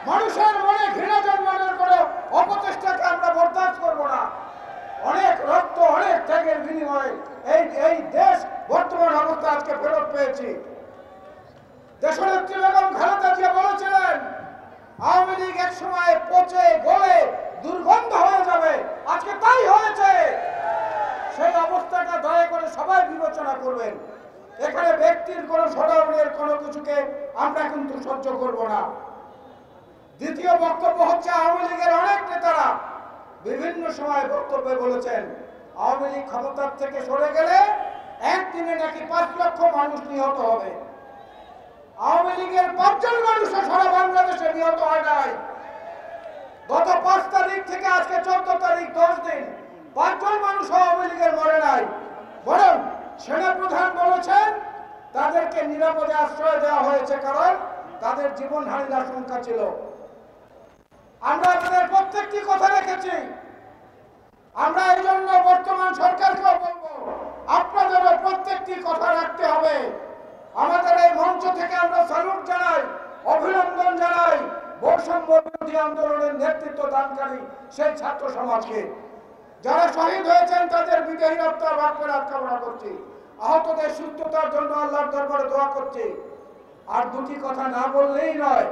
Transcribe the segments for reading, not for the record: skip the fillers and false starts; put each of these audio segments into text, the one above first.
মানুষের মনে ঘৃণা জন্মানোর কোনো অপচেষ্টাকে আমরা বরদাস্ত করব না। অনেক রক্ত, অনেক ত্যাগের বিনিময়ে এই দেশ বর্তমান অবস্থা আজকে ফেরত পেয়েছি। দেশনেত্রী বেগম খালেদা জিয়া বলেছিলেন আওয়ামী লীগ এক সময় পচে গলে দুর্গন্ধ হয়ে যাবে, আজকে তাই হয়েছে। সেই অবস্থাটা দয়া করে সবাই বিবেচনা করবেন। এখানে ব্যক্তির কোনো সরাসরি কোনো কিছুকে আমরা কিন্তু সহ্য করব না। দ্বিতীয় বক্তব্য হচ্ছে আওয়ামী লীগের অনেক নেতারা বিভিন্ন সময় বক্তব্যে বলেছেন আওয়ামী লীগ ক্ষমতার থেকে সরে গেলে একদিনে নাকি 5 লক্ষ মানুষ নিহত হবে। আওয়ামী লীগের 5 জন মানুষও সারা বাংলাদেশে নিহত হয় নাই। গত 5 তারিখ থেকে আজকে 14 তারিখ 10 দিন 5 জন মানুষ আওয়ামী লীগের মরে নাই। বরং সেনাপ্রধান বলেছেন তাদেরকে নিরাপদে আশ্রয় দেওয়া হয়েছে, কারণ তাদের জীবনহানির আশঙ্কা ছিল। আমরা আপনাদের প্রত্যেকটি কথা রেখেছি। আমরা এই জন্য বর্তমান সরকারকেও বলবো আপনাদেরও প্রত্যেকটি কথা রাখতে হবে। আমাদের এই মঞ্চ থেকে আমরা স্যালুট জানাই, অভিনন্দন জানাই বৈষম্য বিরোধী আন্দোলনের নেতৃত্ব দানকারী সেই ছাত্র সমাজকে। যারা শহীদ হয়েছেন তাদের বিদেহী আত্মার মাগফিরাত কামনা করছি। আহতদের সুস্থতার জন্য আল্লাহর দরবারে দোয়া করছি। আর দুটি কথা না বললেই নয়।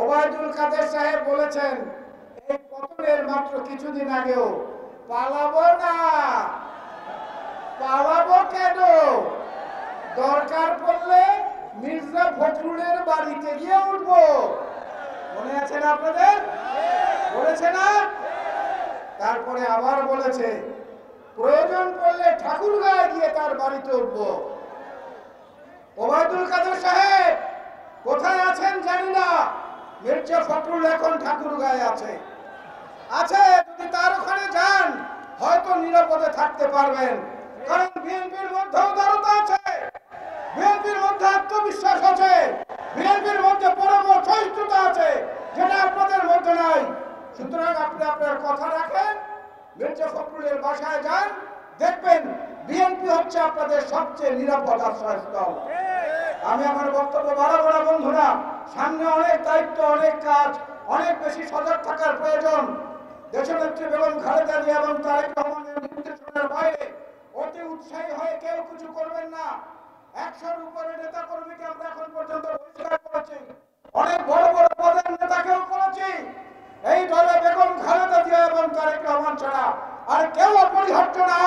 ওবায়দুল কাদের সাহেব বলেছেন এই পতনের মাত্র কিছুদিন আগেও, পালাবো না। পালাবো কেন? দরকার পড়লে মির্জা ফখরুলের বাড়িতে গিয়ে উঠবো। মনে আছে না আপনাদের? বলেছে না? তারপরে আবার বলেছে প্রয়োজন পড়লে ঠাকুরগাঁয়ে গিয়ে তার বাড়িতে উঠবো। ওবায়দুল কাদের সাহেব কোথায় আছেন জানি না। মির্জা ফখরুল এখন ঠাকুরগাঁয়ে আছে। যদি তার ওখানে যান হয়তো নিরাপদে থাকতে পারবেন, কারণ বিএনপির মধ্যে উদারতা আছে, বিএনপির মধ্যে আত্মবিশ্বাস আছে, বিএনপির মধ্যে পরম সহিষ্ণুতা আছে, যেটা আপনাদের মধ্যে নাই। সুতরাং আপনি আপনার কথা রাখেন, মির্জা ফখরুলের বাসায় যান, দেখবেন বিএনপি হচ্ছে আপনাদের সবচেয়ে নিরাপদ আশ্রয়স্থল। আমি আমার বক্তব্য বাড়াবো না বন্ধুরা। সামনে অনেক দায়িত্ব, অনেক কাজ, অনেক বেশি সজাগ থাকার প্রয়োজন। দেশনেত্রী বেগম খালেদা জিয়া এবং তারেক রহমানের নির্দেশনার বাইরে অতি উৎসাহী হয়ে কেউ কিছু করবেন না। 100-র উপরে নেতা কর্মীকে আমরা এখন পর্যন্ত বহিষ্কার করেছি, অনেক বড় বড় পদের নেতাকেও করেছি। এই দলে বেগম খালেদা জিয়া এবং তারেক রহমান ছাড়া আর কেউ অপরিহার্য না।